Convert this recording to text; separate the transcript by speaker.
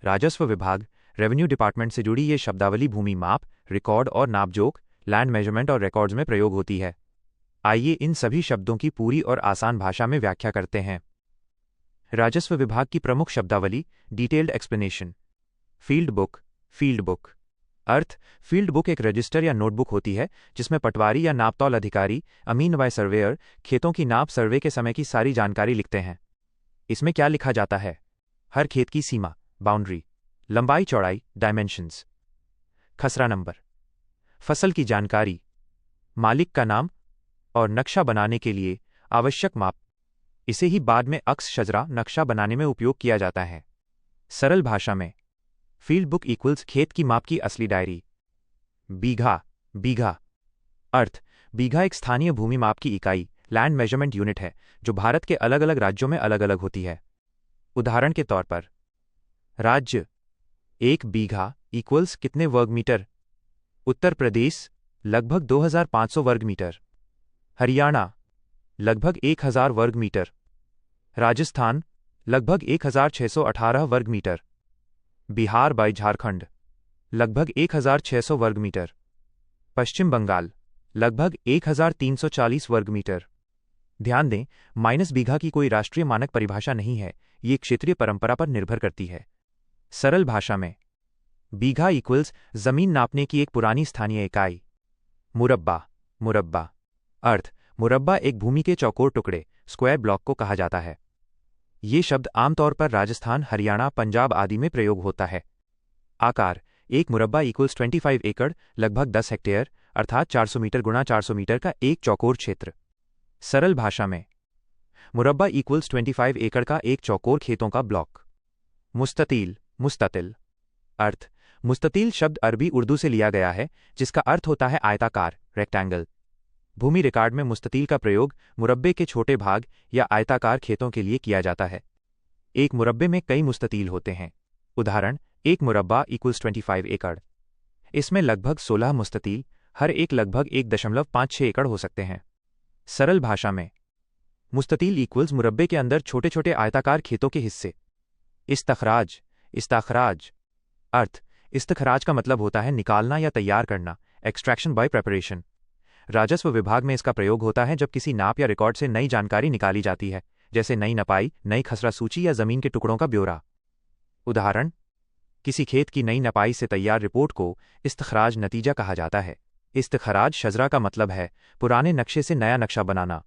Speaker 1: राजस्व विभाग, revenue department से जुड़ी ये शब्दावली भूमि माप, रिकॉर्ड और नापजोख, लैंड मेजरमेंट और रिकॉर्ड्स में प्रयोग होती है। आइए इन सभी शब्दों की पूरी और आसान भाषा में व्याख्या करते हैं। राजस्व विभाग की प्रमुख शब्दावली, detailed explanation. Field book, field book. अर्थ, फील्ड बुक एक रजिस्टर या नोटबुक होती है जिसमें पटवारी या नापतौल अधिकारी, अमीन व सर्वेयर, खेतों की नाप सर्वे के समय की सारी जानकारी लिखते हैं। इसमें क्या लिखा जाता है? हर खेत की सीमा, बाउंड्री, लंबाई चौड़ाई, डायमेंशंस, खसरा नंबर, फसल की जानकारी, मालिक का नाम और नक्शा बनाने के लिए आवश्यक माप। इसे ही बाद में अक्स शजरा नक्शा बनाने में उपयोग किया जाता है। सरल भाषा में, फील्ड बुक इक्वल्स खेत की माप की असली डायरी। बीघा, बीघा। अर्थ, बीघा एक स्थानीय भूमि माप की इकाई, लैंड मेजरमेंट यूनिट है जो भारत के अलग अलग राज्यों में अलग अलग होती है। उदाहरण के तौर पर, राज्य, 1 बीघा इक्वल्स कितने वर्ग मीटर? उत्तर प्रदेश, लगभग 2500 वर्ग मीटर। हरियाणा, लगभग 1000 वर्ग मीटर। राजस्थान, लगभग 1618 वर्ग मीटर। बिहार बाई झारखंड, लगभग 1600 वर्ग मीटर। पश्चिम बंगाल, लगभग 1340 वर्ग मीटर। ध्यान दें, माइनस बीघा की कोई राष्ट्रीय मानक परिभाषा नहीं है, ये क्षेत्रीय परंपरा पर निर्भर करती है। सरल भाषा में, बीघा इक्वल्स जमीन नापने की एक पुरानी स्थानीय इकाई। मुरब्बा, मुरब्बा। अर्थ, मुरब्बा एक भूमि के चौकोर टुकड़े, स्क्वायर ब्लॉक को कहा जाता है। ये शब्द आमतौर पर राजस्थान, हरियाणा, पंजाब आदि में प्रयोग होता है। आकार, एक मुरब्बा इक्वल्स 25 एकड़, लगभग 10 हेक्टेयर, अर्थात 400 मीटर गुणा 400 मीटर का एक चौकोर क्षेत्र। सरल भाषा में, मुरब्बा इक्वल्स 25 एकड़ का एक चौकोर खेतों का ब्लॉक। मुस्ततील, मुस्ततिल। अर्थ, मुस्ततील शब्द अरबी उर्दू से लिया गया है जिसका अर्थ होता है आयताकार, रेक्टेंगल। भूमि रिकॉर्ड में मुस्ततील का प्रयोग मुरब्बे के छोटे भाग या आयताकार खेतों के लिए किया जाता है। एक मुरब्बे में कई मुस्ततील होते हैं। उदाहरण, एक मुरब्बा इक्वल्स 25 एकड़। इसमें लगभग 16 मुस्ततील, हर एक लगभग 1.56 एकड़ हो सकते हैं। सरल भाषा में, मुस्ततील इक्वल्स मुरब्बे के अंदर छोटे छोटे आयताकार खेतों के हिस्से। इस्तखराज, इस्ताखराज। अर्थ, इस्तखराज का मतलब होता है निकालना या तैयार करना, एक्सट्रैक्शन बाय प्रेपरेशन। राजस्व विभाग में इसका प्रयोग होता है जब किसी नाप या रिकॉर्ड से नई जानकारी निकाली जाती है, जैसे नई नपाई, नई खसरा सूची या जमीन के टुकड़ों का ब्यौरा। उदाहरण, किसी खेत की नई नपाई से तैयार रिपोर्ट को इस्तखराज नतीजा कहा जाता है। इस्तखराज शजरा का मतलब है पुराने नक्शे से नया नक्शा बनाना।